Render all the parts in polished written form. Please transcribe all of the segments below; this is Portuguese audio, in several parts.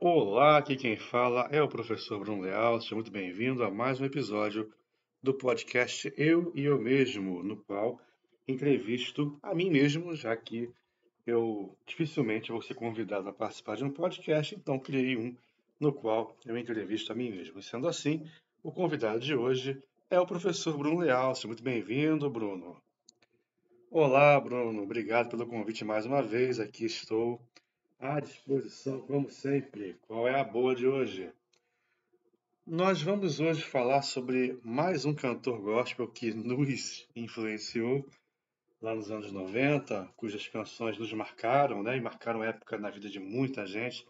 Olá, aqui quem fala é o professor Bruno Leal. Seja muito bem-vindo a mais um episódio do podcast Eu e Eu Mesmo, no qual entrevisto a mim mesmo, já que eu dificilmente vou ser convidado a participar de um podcast, então criei um no qual eu entrevisto a mim mesmo. E sendo assim, o convidado de hoje é o professor Bruno Leal. Seja muito bem-vindo, Bruno. Olá, Bruno. Obrigado pelo convite mais uma vez. Aqui estou à disposição, como sempre. Qual é a boa de hoje? Nós vamos hoje falar sobre mais um cantor gospel que nos influenciou lá nos anos 90, cujas canções nos marcaram, né? E marcaram época na vida de muita gente.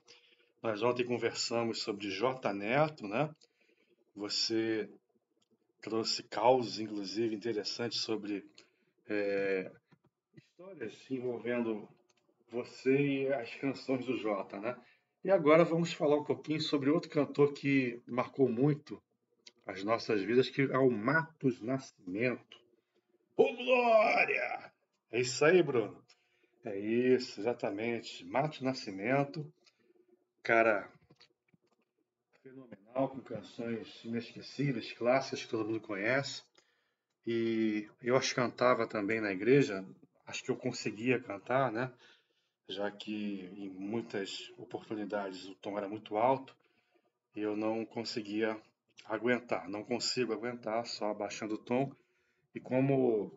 Nós ontem conversamos sobre J Neto, né? Você trouxe causos, inclusive, interessantes sobre histórias envolvendo você e as canções do Jota, né? E agora vamos falar um pouquinho sobre outro cantor que marcou muito as nossas vidas, que é o Matos Nascimento. Ô, Glória! É isso aí, Bruno. É isso, exatamente. Matos Nascimento, cara fenomenal, com canções inesquecíveis, clássicas que todo mundo conhece. E eu as cantava também na igreja, acho que eu conseguia cantar, né? Já que em muitas oportunidades o tom era muito alto e eu não conseguia aguentar, não consigo aguentar só abaixando o tom. E como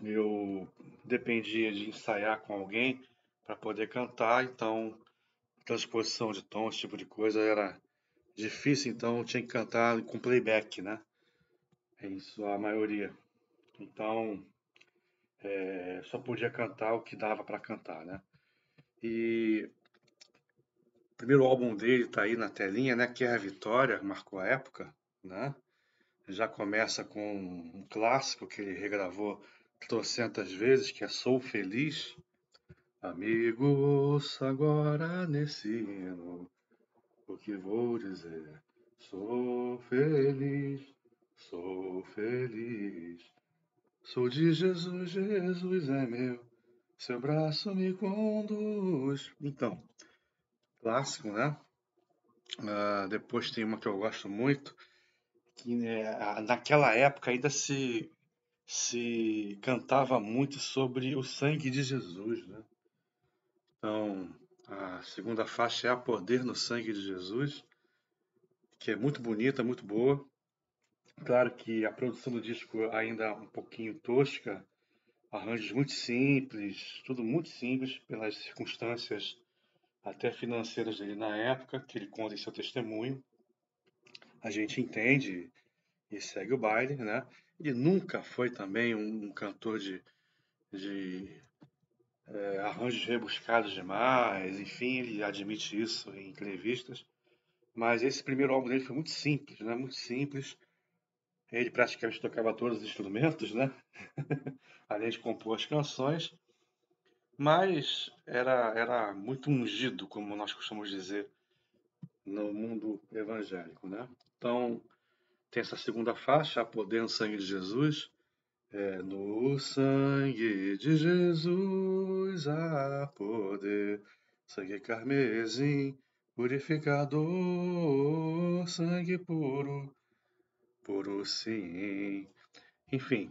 eu dependia de ensaiar com alguém para poder cantar, então transposição de tom, esse tipo de coisa era difícil, então eu tinha que cantar com playback, né? É isso a maioria. Então só podia cantar o que dava para cantar, né? E o primeiro álbum dele tá aí na telinha, né? Que é a Vitória, marcou a época, né? Já começa com um clássico que ele regravou trocentas vezes, que é Sou Feliz. Amigos, agora nesse hino, o que vou dizer? Sou feliz, sou feliz. Sou de Jesus, Jesus é meu, seu braço me conduz. Então, clássico, né? Depois tem uma que eu gosto muito, que naquela época ainda se cantava muito sobre o sangue de Jesus, né? Então, a segunda faixa é A Poder no Sangue de Jesus, que é muito bonita, muito boa. Claro que a produção do disco ainda é um pouquinho tosca, arranjos muito simples, tudo muito simples pelas circunstâncias até financeiras dele na época, que ele conta em seu testemunho. A gente entende e segue o baile, né? Ele nunca foi também um cantor de arranjos rebuscados demais, enfim, ele admite isso em entrevistas. Mas esse primeiro álbum dele foi muito simples, né? Muito simples. Ele praticamente tocava todos os instrumentos, né? Além de compor as canções, mas era muito ungido, como nós costumamos dizer, no mundo evangélico, né? Então, tem essa segunda faixa, A Poder no Sangue de Jesus. No sangue de Jesus há poder, sangue carmesim, purificador, sangue puro, puro sim. Enfim,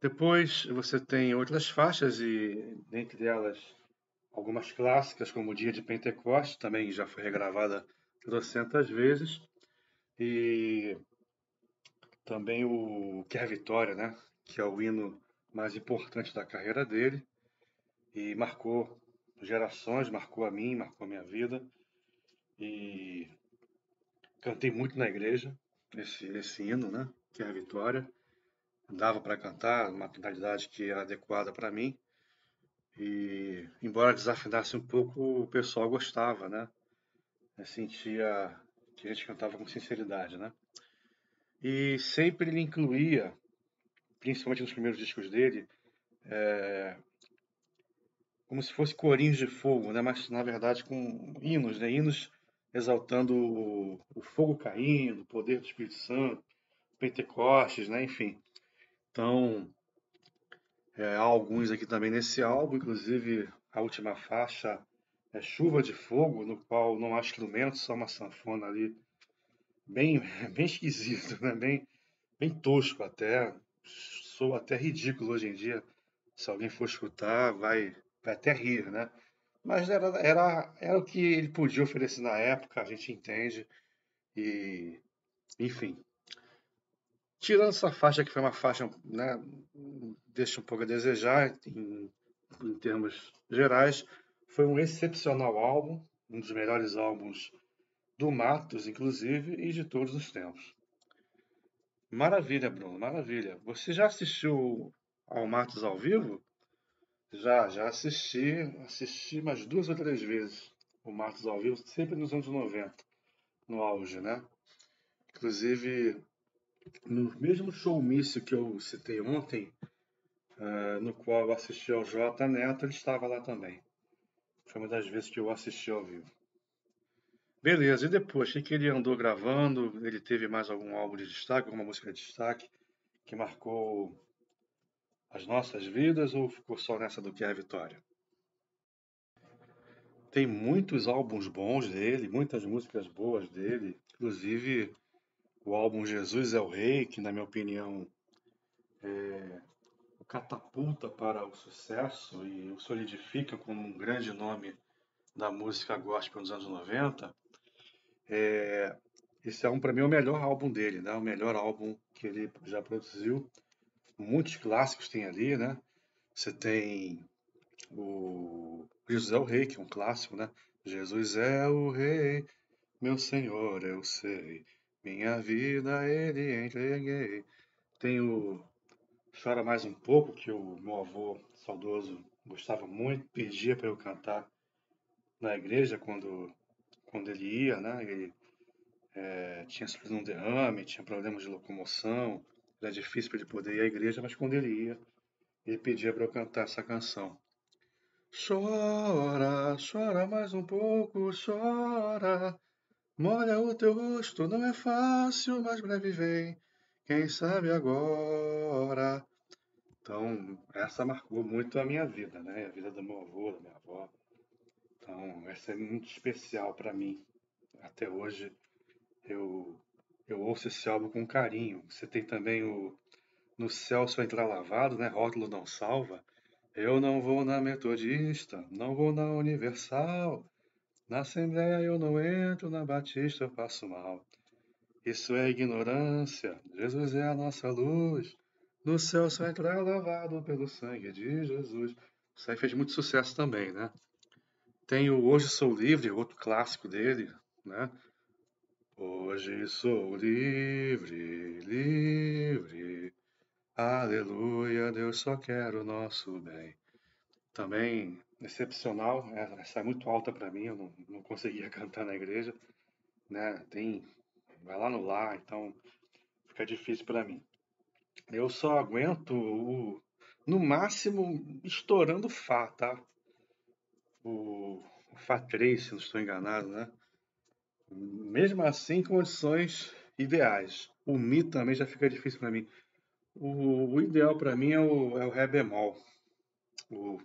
depois você tem outras faixas e dentre elas algumas clássicas, como o Dia de Pentecostes, também já foi regravada trocentas vezes, e também o Quer Vitória, né? Que é o hino mais importante da carreira dele e marcou gerações, marcou a mim, marcou a minha vida e cantei muito na igreja esse hino, né? Que é a Vitória. Dava para cantar, uma tonalidade que era adequada para mim. E, embora desafinasse um pouco, o pessoal gostava, né? Eu sentia que a gente cantava com sinceridade, né? E sempre ele incluía, principalmente nos primeiros discos dele, como se fosse corinhos de fogo, né? Mas na verdade com hinos, né? Hinos exaltando o fogo caindo, o poder do Espírito Santo, Pentecostes, né? Enfim. Então, há alguns aqui também nesse álbum, inclusive a última faixa Chuva de Fogo, no qual não há instrumentos, só uma sanfona ali, bem, bem esquisito, né? Bem tosco até, soa até ridículo hoje em dia. Se alguém for escutar, vai até rir, né? Mas era o que ele podia oferecer na época, a gente entende, e enfim. Tirando essa faixa, que foi uma faixa, né, deixa um pouco a desejar em termos gerais, foi um excepcional álbum, um dos melhores álbuns do Matos, inclusive, e de todos os tempos. Maravilha, Bruno, maravilha. Você já assistiu ao Matos ao vivo? Já assisti umas 2 ou 3 vezes o Matos ao vivo, sempre nos anos 90, no auge, né? Inclusive, no mesmo showmício que eu citei ontem, no qual eu assisti ao J Neto, ele estava lá também. Foi uma das vezes que eu assisti ao vivo. Beleza, e depois, o que ele andou gravando? Ele teve mais algum álbum de destaque, alguma música de destaque que marcou as nossas vidas ou ficou só nessa do que é a Vitória? Tem muitos álbuns bons dele, muitas músicas boas dele, inclusive o álbum Jesus é o Rei, que na minha opinião o catapulta para o sucesso e o solidifica como um grande nome da música gospel nos anos 90. Esse álbum para mim é o melhor álbum dele, né? O melhor álbum que ele já produziu. Muitos clássicos tem ali, né? Você tem o Jesus é o Rei, que é um clássico, né? Jesus é o Rei, meu Senhor, eu sei. Minha vida ele entreguei. Tem o Chora Mais Um Pouco, que o meu avô saudoso gostava muito, pedia para eu cantar na igreja quando ele ia, né? Ele tinha sofrido um derrame, tinha problemas de locomoção, era difícil para ele poder ir à igreja, mas quando ele ia, ele pedia para eu cantar essa canção. Chora, chora mais um pouco, chora. Molha o teu rosto, não é fácil, mas breve vem. Quem sabe agora. Então, essa marcou muito a minha vida, né? A vida do meu avô, da minha avó. Então, essa é muito especial para mim. Até hoje eu, eu ouço esse álbum com carinho. Você tem também o No Céu Só Entrar Lavado, né? Rótulo Não Salva. Eu não vou na Metodista, não vou na Universal. Na Assembleia eu não entro, na Batista eu passo mal. Isso é ignorância, Jesus é a nossa luz. No céu só entrar lavado pelo sangue de Jesus. Isso aí fez muito sucesso também, né? Tem o Hoje Sou Livre, outro clássico dele, né? Hoje sou livre, livre. Aleluia, Deus só quer o nosso bem. Também excepcional, essa é muito alta para mim, eu não conseguia cantar na igreja, né? Vai lá no lar, então fica difícil para mim. Eu só aguento no máximo, estourando o Fá, tá? O Fá 3, se não estou enganado, né? Mesmo assim, condições ideais. O Mi também já fica difícil para mim. O ideal para mim é o Ré bemol. O,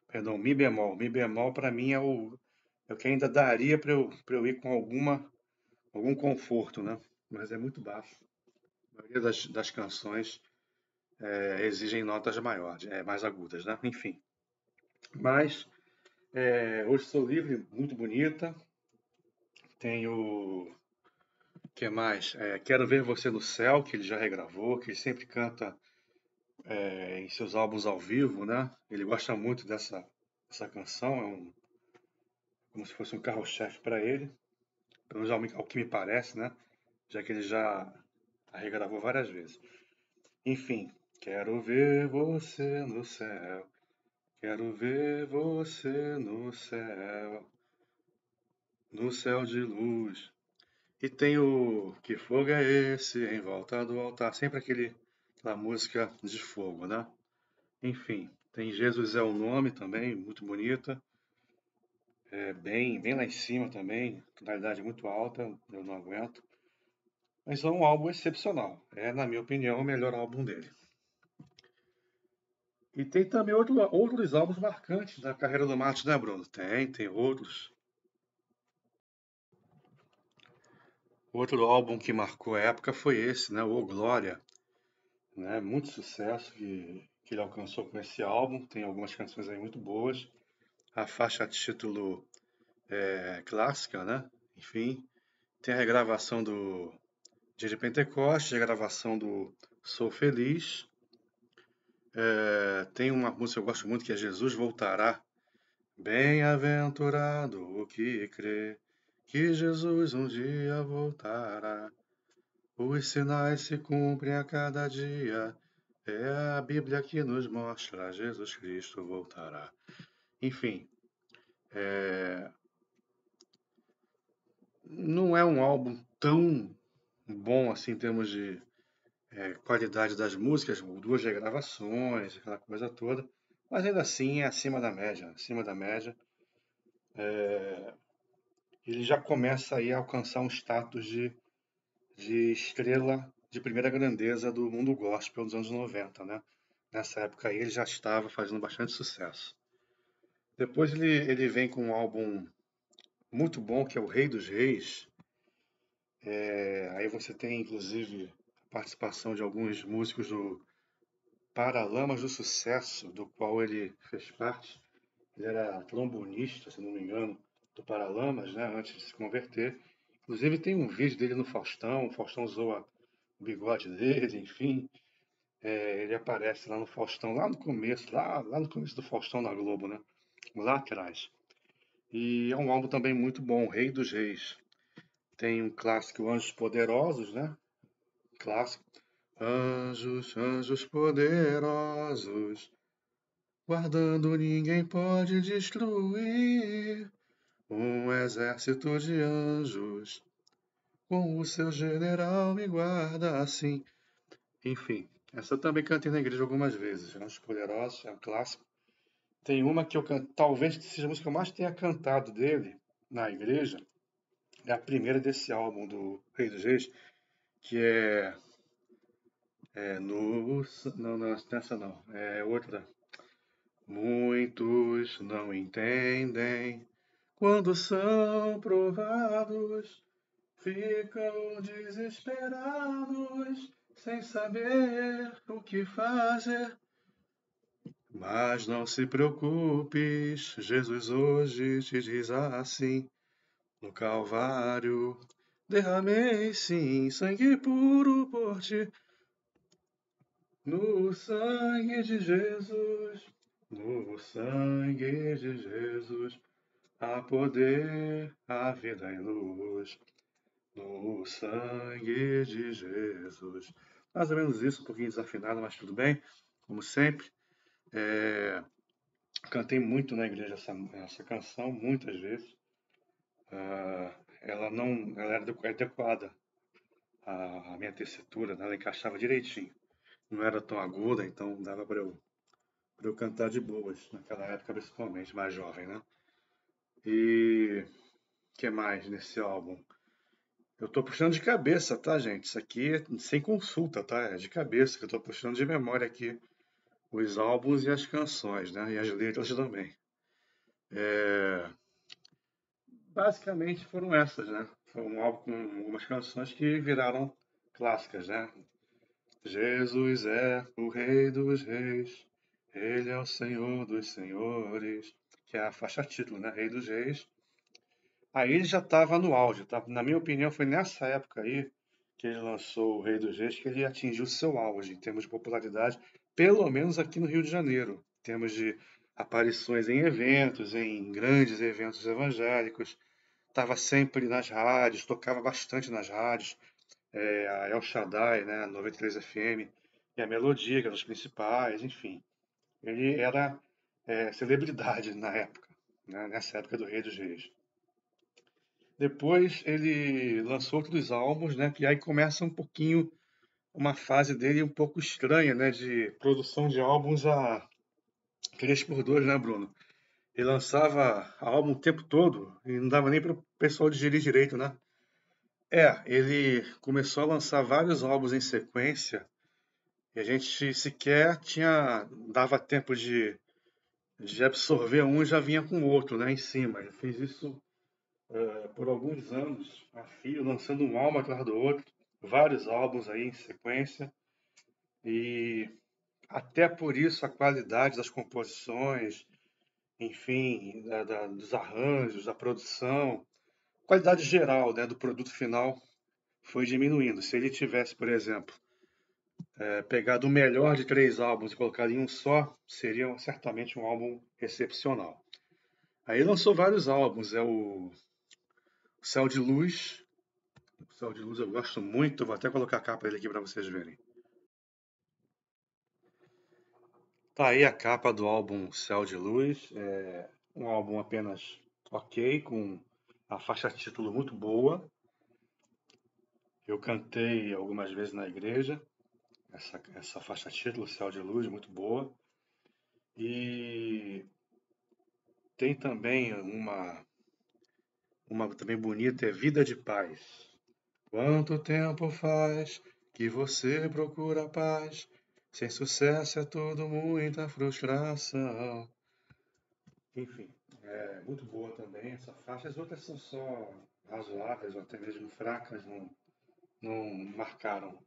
perdão, Mi bemol. Mi bemol para mim é o que ainda daria para eu ir com algum conforto, né? Mas é muito baixo. A maioria das canções exigem notas maiores, mais agudas, né? Enfim. Mas Hoje Sou Livre, muito bonita. Tem o que mais? Quero Ver Você no Céu, que ele já regravou, que ele sempre canta em seus álbuns ao vivo, né? Ele gosta muito dessa canção, como se fosse um carro-chefe para ele, pelo menos ao que me parece, né? Já que ele já a regravou várias vezes. Enfim, quero ver você no céu, quero ver você no céu de luz. E tem o Que Fogo é Esse em volta do altar, sempre aquela música de fogo, né? Enfim, tem Jesus é o Nome também, muito bonita, bem lá em cima também, tonalidade muito alta, eu não aguento. Mas é um álbum excepcional, na minha opinião, o melhor álbum dele. E tem também outros álbuns marcantes da carreira do Martin, né, Bruno? Tem outros. Outro álbum que marcou a época foi esse, né? O Glória, né? Muito sucesso que ele alcançou com esse álbum. Tem algumas canções aí muito boas. A faixa título é clássica, né? Enfim, tem a regravação do Dia de Pentecostes, a gravação do Sou Feliz. Tem uma música que eu gosto muito que é Jesus Voltará. Bem-aventurado o que crê que Jesus um dia voltará. Os sinais se cumprem a cada dia. É a Bíblia que nos mostra Jesus Cristo voltará. Enfim, não é um álbum tão bom assim em termos de qualidade das músicas, duas regravações, aquela coisa toda, mas ainda assim é acima da média, acima da média. Ele já começa aí a alcançar um status de estrela de primeira grandeza do mundo gospel dos anos 90, né? Nessa época aí ele já estava fazendo bastante sucesso. Depois ele vem com um álbum muito bom que é o Rei dos Reis. Aí você tem inclusive a participação de alguns músicos do Paralamas do Sucesso, do qual ele fez parte. Ele era trombonista, se não me engano, do Paralamas, né, antes de se converter. Inclusive tem um vídeo dele no Faustão, o Faustão zoa o bigode dele, enfim. Ele aparece lá no Faustão, lá no começo, lá no começo do Faustão na Globo, né? Lá atrás. E é um álbum também muito bom, Rei dos Reis. Tem um clássico, Anjos Poderosos, né? Clássico. Anjos, anjos poderosos, guardando ninguém pode destruir. Um exército de anjos, com o seu general me guarda assim. Enfim, essa eu também cantei na igreja algumas vezes. Anjos Poderosos é um clássico. Tem uma que eu canto, talvez seja a música que eu mais tenha cantado dele na igreja. É a primeira desse álbum do Rei dos Reis, que é no. Não, não, essa não. É outra. Muitos não entendem quando são provados, ficam desesperados, sem saber o que fazer. Mas não se preocupes, Jesus hoje te diz assim: no Calvário derramei sim sangue puro por ti. No sangue de Jesus, no sangue de Jesus, há poder, há vida e luz. No sangue de Jesus. Mais ou menos isso, um pouquinho desafinado, mas tudo bem. Como sempre, é, cantei muito na igreja essa canção, muitas vezes. Ela não, ela era adequada à minha tessitura, né? Ela encaixava direitinho. Não era tão aguda, então dava para eu cantar de boas, naquela época principalmente, mais jovem, né? E o que mais nesse álbum? Eu tô puxando de cabeça, tá, gente? Isso aqui é sem consulta, tá? É de cabeça que eu tô puxando de memória aqui os álbuns e as canções, né? E as letras também. É, basicamente foram essas, né? Foi um álbum com algumas canções que viraram clássicas, né? Jesus é o Rei dos Reis, Ele é o Senhor dos Senhores, que é a faixa título, né? Rei dos Reis. Aí ele já estava no auge, tá? Na minha opinião, foi nessa época aí que ele lançou o Rei dos Reis que ele atingiu seu auge em termos de popularidade, pelo menos aqui no Rio de Janeiro, em termos de aparições em eventos, em grandes eventos evangélicos. Estava sempre nas rádios, tocava bastante nas rádios, a El Shaddai, né, 93 FM, e a Melodia, que eram os principais, enfim. Ele era celebridade na época, né, nessa época do Rei dos Reis. Depois ele lançou outros álbuns, né? Que aí começa um pouquinho uma fase dele um pouco estranha, né? De produção de álbuns a 3x2, né, Bruno? Ele lançava álbum o tempo todo e não dava nem para o pessoal digerir direito, né? Ele começou a lançar vários álbuns em sequência E a gente sequer dava tempo de absorver um e já vinha com o outro, né, em cima. Eu fiz isso por alguns anos, a fio, lançando um álbum atrás do outro, vários álbuns aí em sequência. E até por isso a qualidade das composições, enfim, dos arranjos, da produção, qualidade geral, né, do produto final foi diminuindo. Se ele tivesse, por exemplo, pegado o melhor de três álbuns e colocado em um só, seria certamente um álbum excepcional. Aí lançou vários álbuns, o Céu de Luz. O Céu de Luz eu gosto muito, vou até colocar a capa dele aqui para vocês verem. Tá aí a capa do álbum Céu de Luz, é um álbum apenas ok, com a faixa título muito boa. Eu cantei algumas vezes na igreja, essa faixa título, Céu de Luz, muito boa. E tem também uma também bonita, é Vida de Paz. Quanto tempo faz que você procura paz? Sem sucesso é tudo muita frustração. Enfim, é muito boa também essa faixa. As outras são só razoáveis ou até mesmo fracas, não marcaram,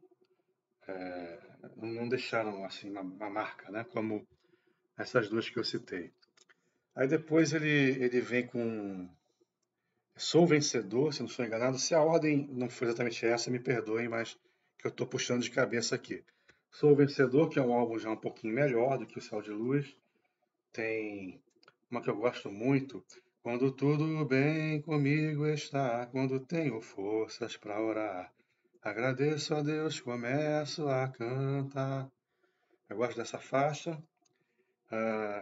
não deixaram assim uma marca, né? Como essas duas que eu citei. Aí depois ele vem com Sou Vencedor, se não estou enganado. Se a ordem não foi exatamente essa, me perdoem, mas que eu estou puxando de cabeça aqui. Sou Vencedor, que é um álbum já um pouquinho melhor do que o Céu de Luz. Tem uma que eu gosto muito. Quando tudo bem comigo está, quando tenho forças para orar. Agradeço a Deus, começo a cantar. Eu gosto dessa faixa.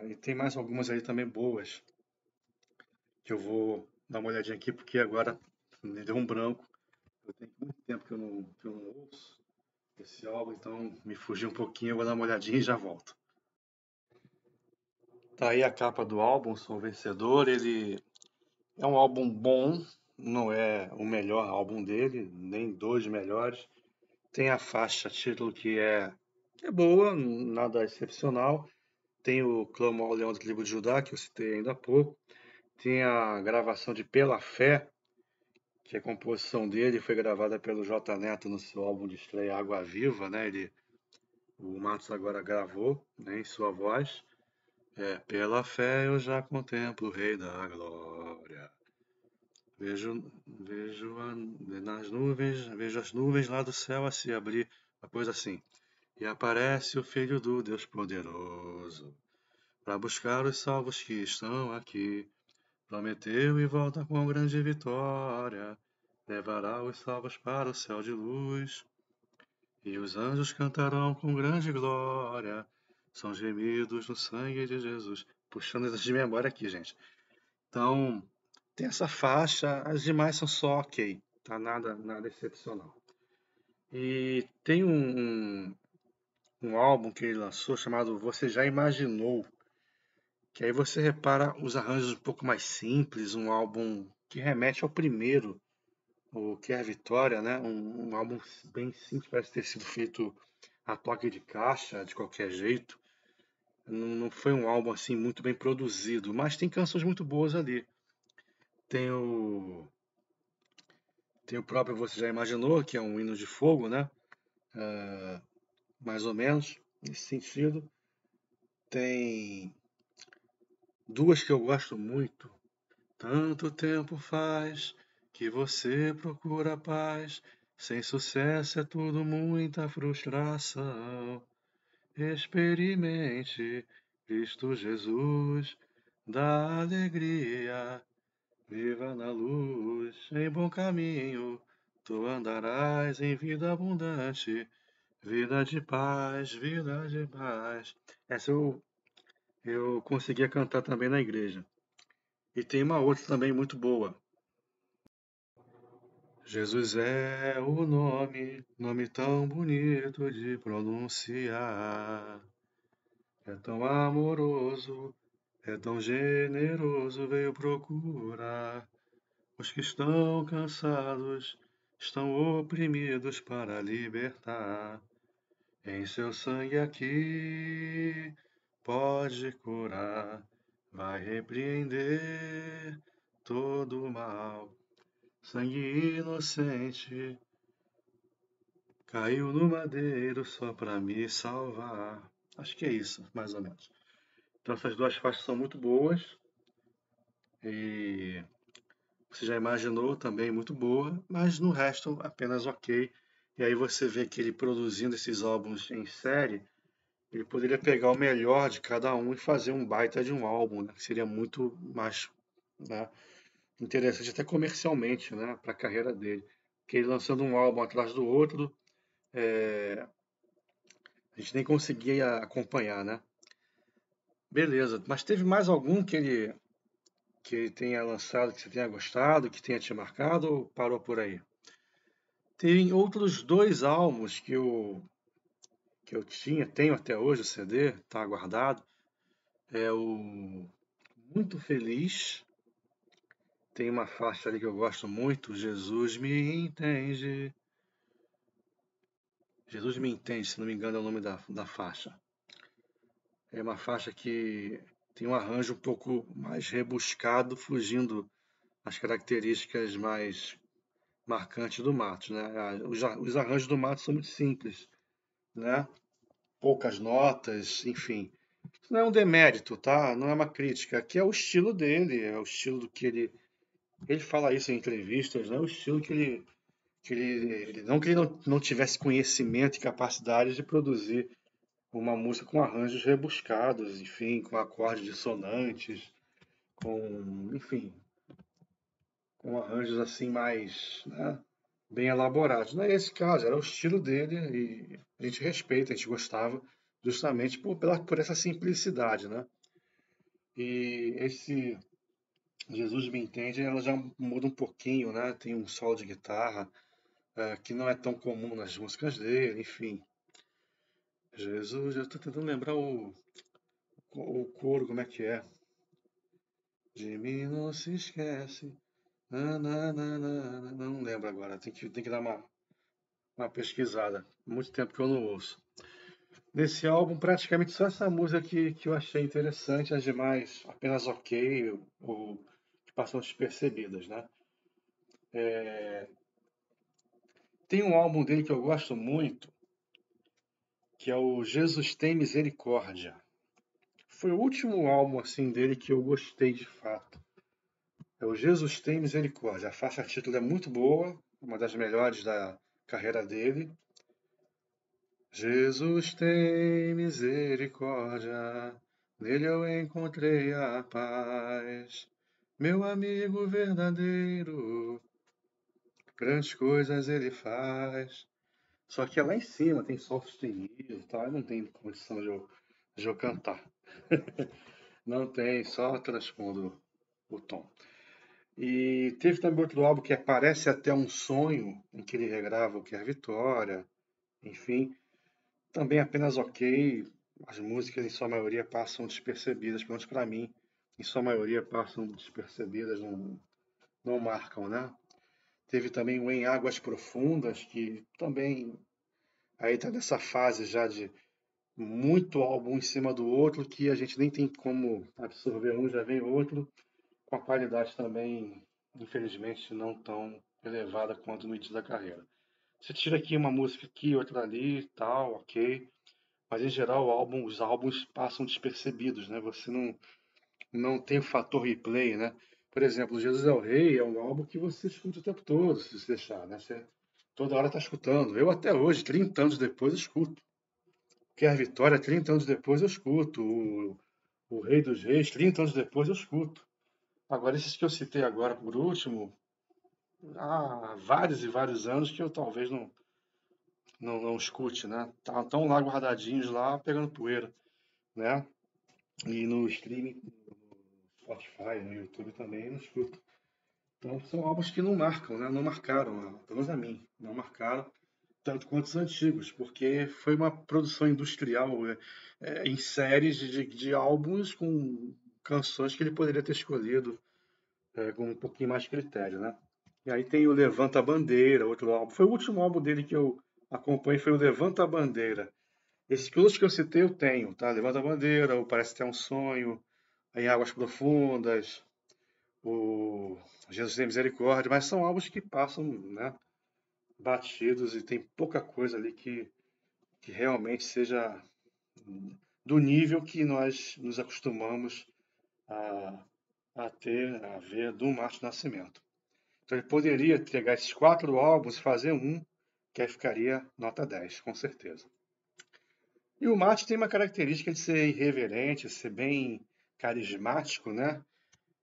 E tem mais algumas aí também boas, que eu vou dar uma olhadinha aqui, porque agora me deu um branco. Eu tenho muito tempo que eu não ouço esse álbum, então me fugi um pouquinho, eu vou dar uma olhadinha e já volto. Tá aí a capa do álbum, Sou Vencedor. Ele é um álbum bom, não é o melhor álbum dele, nem dois melhores. Tem a faixa título que é boa, nada excepcional. Tem o Clamo ao Leão do Tribo de Judá, que eu citei ainda há pouco. Tem a gravação de Pela Fé, que a composição dele foi gravada pelo J Neto no seu álbum de estreia Água Viva, né? O Matos agora gravou, né, em sua voz. Pela fé eu já contemplo o Rei da Glória. Nas nuvens, vejo as nuvens lá do céu a se abrir, uma coisa assim. E aparece o Filho do Deus Poderoso, para buscar os salvos que estão aqui. Prometeu e volta com grande vitória, levará os salvos para o céu de luz. E os anjos cantarão com grande glória, são gemidos no sangue de Jesus. Puxando isso de memória aqui, gente. Então, tem essa faixa, as demais são só ok, tá? Nada excepcional. E tem um álbum que ele lançou chamado Você Já Imaginou, que aí você repara os arranjos um pouco mais simples, um álbum que remete ao primeiro, o que é a Vitória, né? Um álbum bem simples, parece ter sido feito a toque de caixa, de qualquer jeito. Não foi um álbum assim muito bem produzido, mas tem canções muito boas ali. Tem o, tem o próprio Você Já Imaginou, que é um hino de fogo, né? Mais ou menos, nesse sentido. Tem duas que eu gosto muito. Tanto tempo faz que você procura paz, sem sucesso é tudo muita frustração. Experimente Cristo Jesus, dá alegria, viva na luz, em bom caminho, tu andarás em vida abundante, vida de paz, vida de paz. Essa eu conseguia cantar também na igreja. E tem uma outra também muito boa. Jesus é o nome tão bonito de pronunciar. É tão amoroso, é tão generoso, veio procurar os que estão cansados, estão oprimidos para libertar. Em seu sangue aqui pode curar, vai repreender todo o mal. Sangue inocente caiu no madeiro só para me salvar. Acho que é isso, mais ou menos. Então essas duas faixas são muito boas e você já imaginou também muito boa, mas no resto apenas ok. E aí você vê que ele produzindo esses álbuns em série, ele poderia pegar o melhor de cada um e fazer um baita de um álbum, né? Que seria muito mais, né, interessante até comercialmente, né, para a carreira dele. Porque ele lançando um álbum atrás do outro, a gente nem conseguia acompanhar, né? Beleza, mas teve mais algum que ele tenha lançado, que você tenha gostado, que tenha te marcado, ou parou por aí? Tem outros dois álbuns que eu tenho até hoje o CD, tá guardado. É o Muito Feliz. Tem uma faixa ali que eu gosto muito, Jesus me entende. Jesus me entende, se não me engano é o nome da faixa. É uma faixa que tem um arranjo um pouco mais rebuscado, fugindo às características mais marcantes do Matos, né? Os arranjos do Matos são muito simples, né? Poucas notas, enfim. Isso não é um demérito, tá? Não é uma crítica. Aqui é o estilo dele, é o estilo do que ele fala isso em entrevistas, né? O estilo não que ele não tivesse conhecimento e capacidade de produzir uma música com arranjos rebuscados, enfim, com acordes dissonantes, enfim, com arranjos assim mais, né, bem elaborados. Não é esse caso, era o estilo dele e a gente respeita, a gente gostava justamente por essa simplicidade, né? E esse Jesus Me Entende, ela já muda um pouquinho, né? Tem um solo de guitarra que não é tão comum nas músicas dele, enfim. Jesus, eu tô tentando lembrar o coro, como é que é. De mim não se esquece. Não lembro agora, tem que dar uma pesquisada. Muito tempo que eu não ouço. Nesse álbum, praticamente só essa música que eu achei interessante, as demais apenas ok, ou que passam despercebidas, né? Tem um álbum dele que eu gosto muito, que é o Jesus Tem Misericórdia. Foi o último álbum assim dele que eu gostei de fato. É o Jesus Tem Misericórdia. A faixa título é muito boa, uma das melhores da carreira dele. Jesus tem misericórdia, nele eu encontrei a paz. Meu amigo verdadeiro, grandes coisas ele faz. Só que é lá em cima, tem sol sustenido e tal, não tem condição de eu cantar. Não tem, só transpondo o tom. E teve também outro álbum que é Parece Até um Sonho, em que ele regrava o Que é Vitória, enfim. Também apenas ok. As músicas, em sua maioria, passam despercebidas, pelo menos para mim. Em sua maioria, passam despercebidas, não marcam, né? Teve também o Em Águas Profundas, que também aí tá nessa fase já de muito álbum em cima do outro, que a gente nem tem como absorver um, já vem outro, com a qualidade também, infelizmente, não tão elevada quanto no início da carreira. Você tira aqui uma música aqui, outra ali, tal, ok. Mas em geral os álbuns passam despercebidos, né? Você não tem o fator replay, né? Por exemplo, Jesus é o Rei é um álbum que você escuta o tempo todo, se você deixar, né? Você toda hora está escutando. Eu até hoje, 30 anos depois, escuto. Que a Vitória, 30 anos depois, eu escuto. O Rei dos Reis, 30 anos depois, eu escuto. Agora, esses que eu citei agora por último, há vários e vários anos que eu talvez não escute, né? Estão lá guardadinhos lá, pegando poeira, né? E no streaming, no Spotify, no YouTube também, não escuto. Então são álbuns que não marcam, né? Não marcaram, né? Pelo menos a mim, não marcaram tanto quanto os antigos, porque foi uma produção industrial em séries de álbuns com canções que ele poderia ter escolhido com um pouquinho mais de critério, né? E aí tem o Levanta a Bandeira, outro álbum. Foi o último álbum dele que eu acompanhei, foi o Levanta a Bandeira. Esses pilotos que eu citei eu tenho, tá? Levanta a Bandeira, o Parece Ter um Sonho, Em Águas Profundas, o Jesus Tem Misericórdia, mas são álbuns que passam, né, batidos e tem pouca coisa ali que realmente seja do nível que nós nos acostumamos a, a ver do Márcio Nascimento. Então ele poderia pegar esses 4 álbuns e fazer um, que aí ficaria nota 10, com certeza. E o Márcio tem uma característica de ser irreverente, ser bem carismático, né?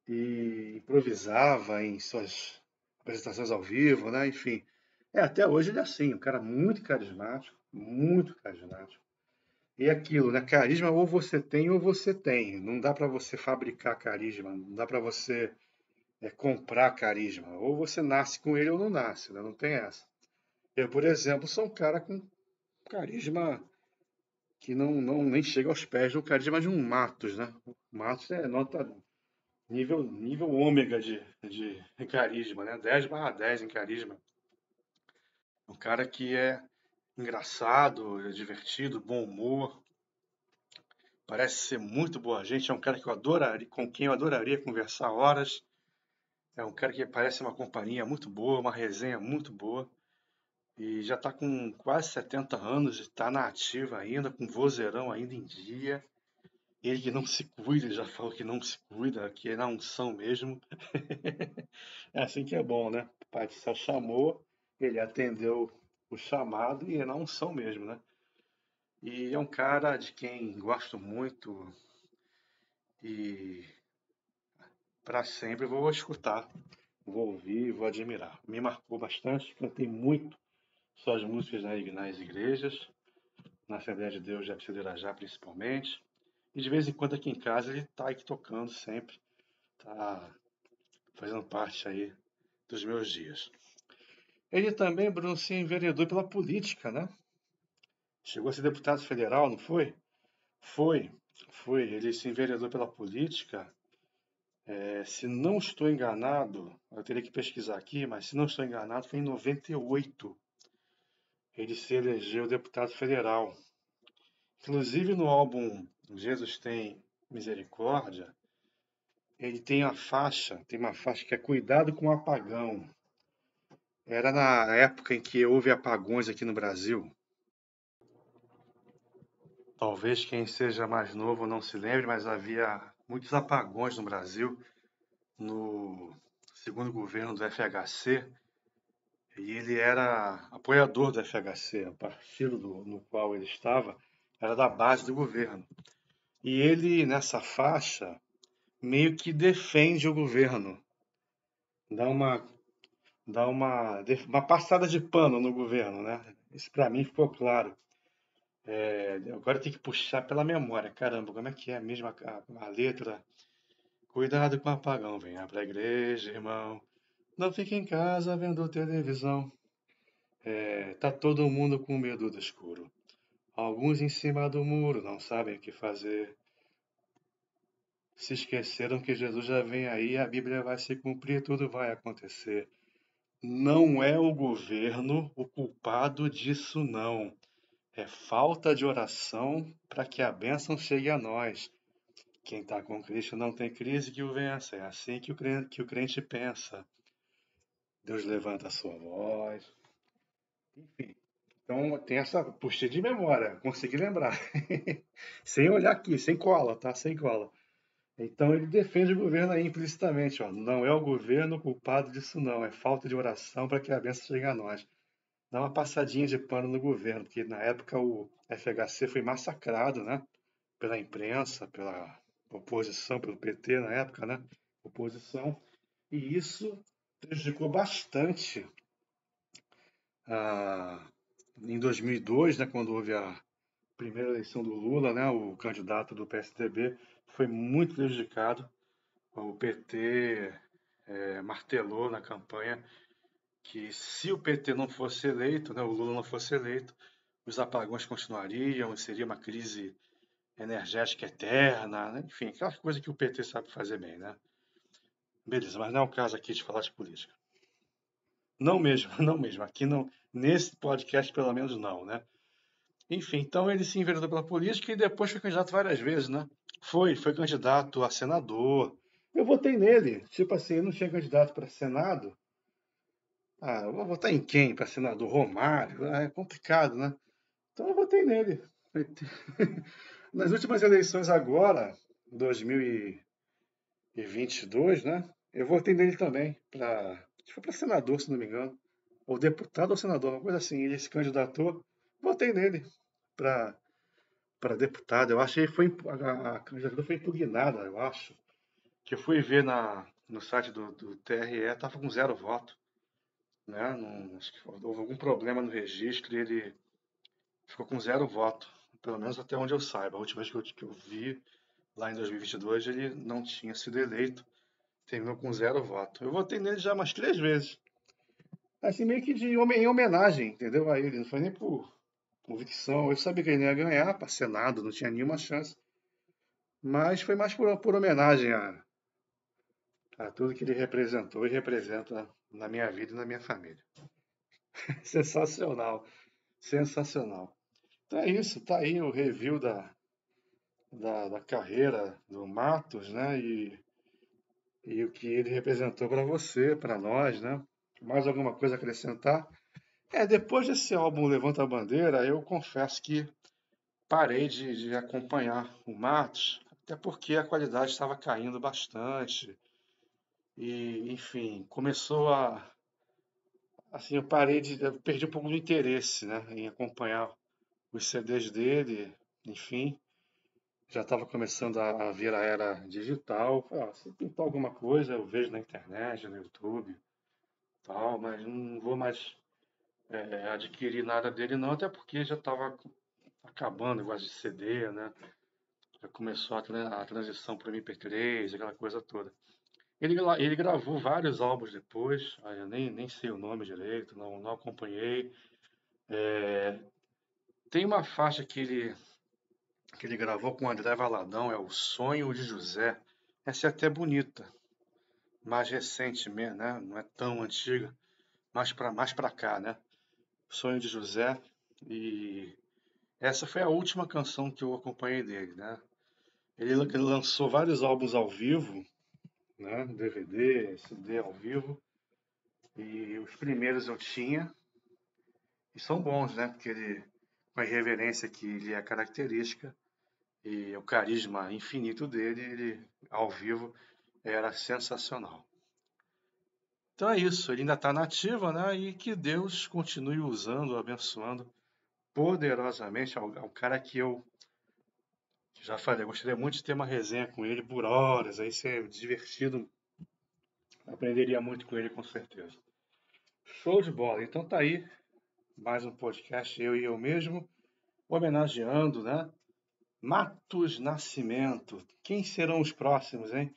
E improvisava em suas apresentações ao vivo, né? Enfim, até hoje ele é assim, um cara muito carismático, muito carismático. E é aquilo, né? Carisma ou você tem. Não dá para você fabricar carisma, não dá para você comprar carisma. Ou você nasce com ele ou não nasce, né? Não tem essa. Eu, por exemplo, sou um cara com carisma que não nem chega aos pés do carisma de um Matos, né? O Matos é nota nível ômega de carisma, né? 10/10 em carisma. Um cara que é engraçado, é divertido, bom humor, parece ser muito boa gente, é um cara que eu adoraria, com quem eu adoraria conversar horas. É um cara que parece uma companhia muito boa, uma resenha muito boa. E já está com quase 70 anos, está na ativa ainda, com vozeirão ainda em dia. Ele que não se cuida, ele já falou que não se cuida, que é na unção mesmo. É assim que é bom, né? O Pai do Céu chamou, ele atendeu o chamado e é na unção mesmo, né? E é um cara de quem gosto muito e para sempre vou escutar, vou ouvir, vou admirar. Me marcou bastante, cantei muito suas músicas nas igrejas, na Assembleia de Deus de Irajá principalmente. E de vez em quando aqui em casa ele tá aqui tocando sempre, tá fazendo parte aí dos meus dias. Ele também, Bruno, se enveredou pela política, né? Chegou a ser deputado federal, não foi? Foi, foi. Ele se enveredou pela política. Se não estou enganado, eu teria que pesquisar aqui, mas se não estou enganado, foi em 98. Ele se elegeu deputado federal. Inclusive no álbum Jesus Tem Misericórdia, ele tem uma faixa que é Cuidado com o Apagão. Era na época em que houve apagões aqui no Brasil. Talvez quem seja mais novo não se lembre, mas havia muitos apagões no Brasil no segundo governo do FHC, e ele era apoiador do FHC, o partido no qual ele estava era da base do governo. E ele, nessa faixa, meio que defende o governo, dá uma passada de pano no governo, né? Isso para mim ficou claro. Agora tem que puxar pela memória. Caramba, como é que é a mesma a letra? Cuidado com o apagão, venha pra igreja, irmão. Não fique em casa vendo televisão. Tá todo mundo com medo do escuro. Alguns em cima do muro não sabem o que fazer. Se esqueceram que Jesus já vem aí, a Bíblia vai se cumprir, tudo vai acontecer. Não é o governo o culpado disso, não. É falta de oração para que a bênção chegue a nós. Quem está com Cristo não tem crise que o vença. É assim que o crente pensa. Deus levanta a sua voz. Enfim. Então tem essa puxa de memória, consegui lembrar. Sem olhar aqui, sem cola, tá? Sem cola. Então ele defende o governo aí implicitamente, ó. Não é o governo culpado disso, não. É falta de oração para que a bênção chegue a nós. Dá uma passadinha de pano no governo, porque na época o FHC foi massacrado, né? Pela imprensa, pela oposição, pelo PT na época, né? Oposição. E isso prejudicou bastante em 2002, né, quando houve a primeira eleição do Lula, né, o candidato do PSDB foi muito prejudicado. O PT martelou na campanha que se o PT não fosse eleito, né, o Lula não fosse eleito, os apagões continuariam, seria uma crise energética eterna, né? Enfim, aquelas coisas que o PT sabe fazer bem, né? Beleza, mas não é o caso aqui de falar de política. Não mesmo, não mesmo. Aqui não, nesse podcast pelo menos não, né? Enfim, então ele se enveredou pela política e depois foi candidato várias vezes, né? Foi candidato a senador. Eu votei nele. Tipo assim, eu não tinha candidato para Senado. Ah, eu vou votar em quem para senador? Romário? Ah, é complicado, né? Então eu votei nele. Nas últimas eleições agora, 2022, né? Eu votei nele também, acho que foi para senador, se não me engano. Ou deputado ou senador, uma coisa assim. Ele se candidatou, votei nele para deputado. Eu achei que a candidatura foi impugnada, eu acho. Que eu fui ver no site do TRE, estava com zero voto, né? Acho que houve algum problema no registro e ele ficou com zero voto. Pelo menos até onde eu saiba. A última vez que eu vi, lá em 2022, ele não tinha sido eleito. Terminou com zero voto. Eu votei nele já umas 3 vezes. Assim, meio que em homenagem, entendeu? A ele. Não foi nem por convicção. Eu sabia que ele não ia ganhar para Senado, não tinha nenhuma chance. Mas foi mais por homenagem a tudo que ele representou e representa na minha vida e na minha família. Sensacional, sensacional. Então é isso, tá aí o review da carreira do Matos, né? E o que ele representou para você, para nós, né? Mais alguma coisa a acrescentar? Depois desse álbum Levanta a Bandeira, eu confesso que parei de acompanhar o Matos, até porque a qualidade estava caindo bastante. E, enfim, começou a. Assim, eu perdi um pouco do interesse, né, em acompanhar os CDs dele, enfim. Já estava começando a vir a era digital. Falei, se pintar alguma coisa, eu vejo na internet, no YouTube, tal, mas não vou mais adquirir nada dele não, até porque já estava acabando o negócio de CD, né? Já começou a transição para o MP3, aquela coisa toda. Ele gravou vários álbuns depois, eu nem sei o nome direito, não acompanhei. Tem uma faixa que ele gravou com o André Valadão, é O Sonho de José. Essa é até bonita, mais recente, né? Não é tão antiga, mais pra cá, né? O Sonho de José. E essa foi a última canção que eu acompanhei dele, né? Ele lançou vários álbuns ao vivo, né? DVD, CD ao vivo. E os primeiros eu tinha, e são bons, né? Porque ele, com a irreverência que lhe é característica e o carisma infinito dele, ele ao vivo era sensacional. Então é isso, ele ainda está nativa, né? E que Deus continue usando, abençoando poderosamente. Ao cara que eu já falei, eu gostaria muito de ter uma resenha com ele por horas, aí ser divertido, aprenderia muito com ele com certeza. Show de bola, então tá aí mais um podcast, eu e eu mesmo, homenageando, né? Matos Nascimento. Quem serão os próximos, hein?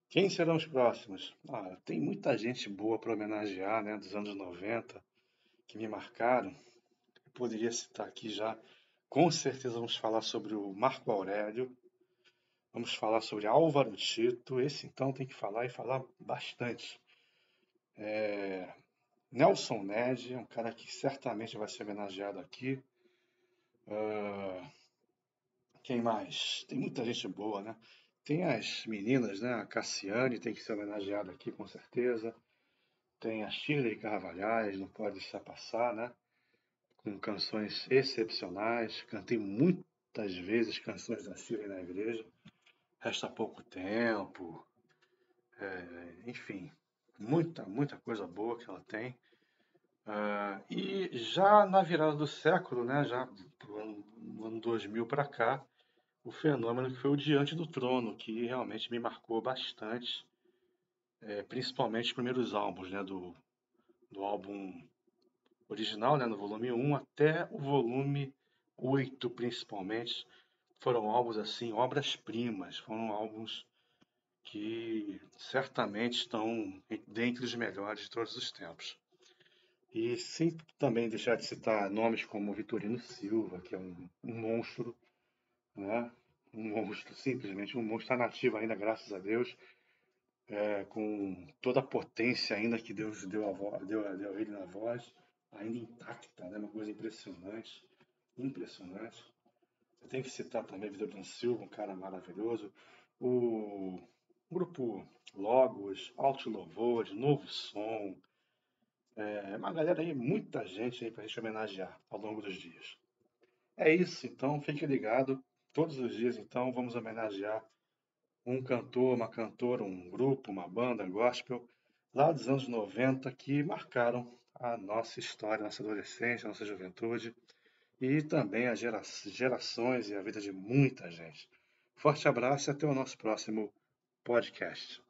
Quem serão os próximos? Tem muita gente boa para homenagear, né? Dos anos 90, que me marcaram. Eu poderia citar aqui já. Com certeza vamos falar sobre o Marco Aurélio. Vamos falar sobre Álvaro Tito. Esse então tem que falar e falar bastante. Nelson Ned, é um cara que certamente vai ser homenageado aqui. Quem mais? Tem muita gente boa, né? Tem as meninas, né? A Cassiane tem que ser homenageada aqui, com certeza. Tem a Shirley Carvalhais, não pode deixar passar, né? Com canções excepcionais. Cantei muitas vezes canções da Shirley na igreja. Resta pouco tempo. Enfim, muita coisa boa que ela tem. E já na virada do século, né? Já do ano 2000 para cá, o fenômeno que foi o Diante do Trono, que realmente me marcou bastante, principalmente os primeiros álbuns, né, do álbum original, né, no volume 1 até o volume 8, principalmente, foram álbuns assim, obras-primas, foram álbuns que certamente estão dentre os melhores de todos os tempos. E sem também deixar de citar nomes como Vitorino Silva, que é um monstro, né? Um monstro, simplesmente um monstro, está nativo ainda, graças a Deus, com toda a potência ainda que Deus deu a ele na voz, ainda intacta, né? Uma coisa impressionante. impressionante. Eu tenho que citar também Vitor Silva, um cara maravilhoso. O grupo Logos, Alto Louvor, Novo Som. Uma galera aí, muita gente aí pra gente homenagear ao longo dos dias. É isso, então fique ligado. Todos os dias, então, vamos homenagear um cantor, uma cantora, um grupo, uma banda gospel lá dos anos 90 que marcaram a nossa história, a nossa adolescência, a nossa juventude e também as gerações e a vida de muita gente. Forte abraço e até o nosso próximo podcast.